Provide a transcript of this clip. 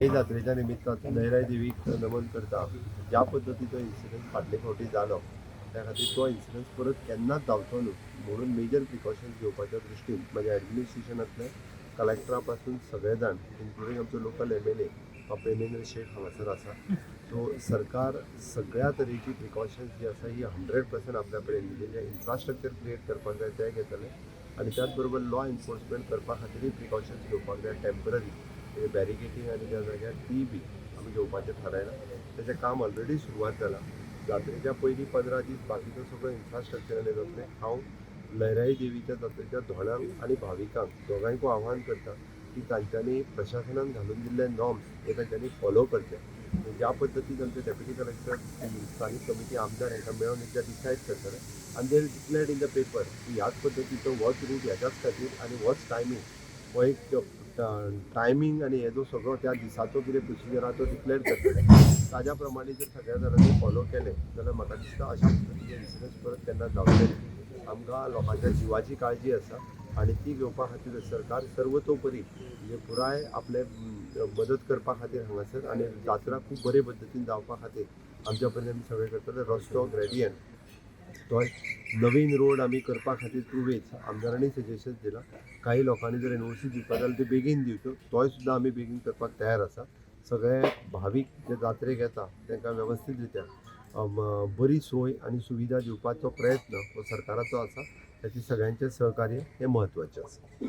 हे जात्रेच्या निमित्तान लयराई देवीक नमन करता. ज्या पद्दतीचो इन्सिडंट फाटले फावटी जालो त्या खातीर तो इन्सिडंट परत केन्नाच जावचो न्हू म्हणून मेजर प्रिकॉशन्स घेवपाच्या दृश्टीन म्हणजे ॲडमिनिस्ट्रेशनांतले कलेक्टरा पासून सगळे जाण इन्क्लुडींग आमचो लोकल MLA पेमेंद्र शेख हांगासर आसा. सो सरकार सगळ्या तरेची प्रिकॉशन्स जी आसा ही 100% आपल्या कडेन म्हणजे जे इन्फ्रास्ट्रक्चर क्रिएट करपाक जाय ते घेतले आनी त्याच बरोबर लॉ एनफोर्समेंट करपा खातीरय प्रिकॉशन्स घेवपाक जाय टेम्पररी बॅरिकेटींग आनी त्या जाग्यार ती बी आमी घेवपाचें थारायलां. तेजें काम ऑलरेडी सुरवात जाला. जात्रेच्या पयलीं 15 दीस बाकीचो सगळो इन्फ्रास्ट्रक्चर आनी जातलें. हांव लयराई देवीच्या जात्रेच्या धोंडांक आनी भाविकांक दोगांयकूय आव्हान करता की तांच्यांनी प्रशासनान घालून दिल्ले नॉर्म्स हे तांच्यांनी फॉलो करचे. ज्या पद्दतीन आमचे डेप्युटी कलेक्टर स्थानीक कमिटी आमदार हांकां मेळून एकदां डिसायड करतले आनी दे डिक्लेअर्ड इन द पेपर की ह्याच पद्दतीचो होच रूट ह्याच्याच खातीर आनी होच टायमींग हो एक टायमींग आनी हे जो सगळो त्या दिसाचो कितें प्रोसिजर आहा तो डिक्लेअर करतले. ताज्या प्रमाणे जर सगळ्या जाणांनी फॉलो केले जाल्यार म्हाका दिसता अशा पद्दतीचे इन्सिडंट्स परत केन्ना जावचे न्ही. आमकां लोकांच्या जिवाची काळजी आसा आनी ती घेवपा खातीर सरकार सर्वतोपरी म्हणजे पुराय आपले मदत करपा खातीर हांगासर आनी जात्रा खूब बरे पद्दतीन जावपा खातीर आमच्या पयलीं आमी सगळें करतले. रस्तो ग्रेडियंट तो नवीन रोड आमी करपा खातीर टू वेज आमदारांनी सजेशन दिलां. काही लोकांनी जर NOC दिवपा जाल्यार ते बेगीन दिवच्यो तोय सुद्दां आमी बेगीन करपाक तयार आसा. सगळे भावीक जे जात्रेक येता तांकां वेवस्थीत रित्या बरी सोय आनी सुविधा दिवपाचो प्रयत्न हो सरकाराचो आसा. त्याची सगळ्यांचें सहकार्य हे म्हत्वाचें आसा.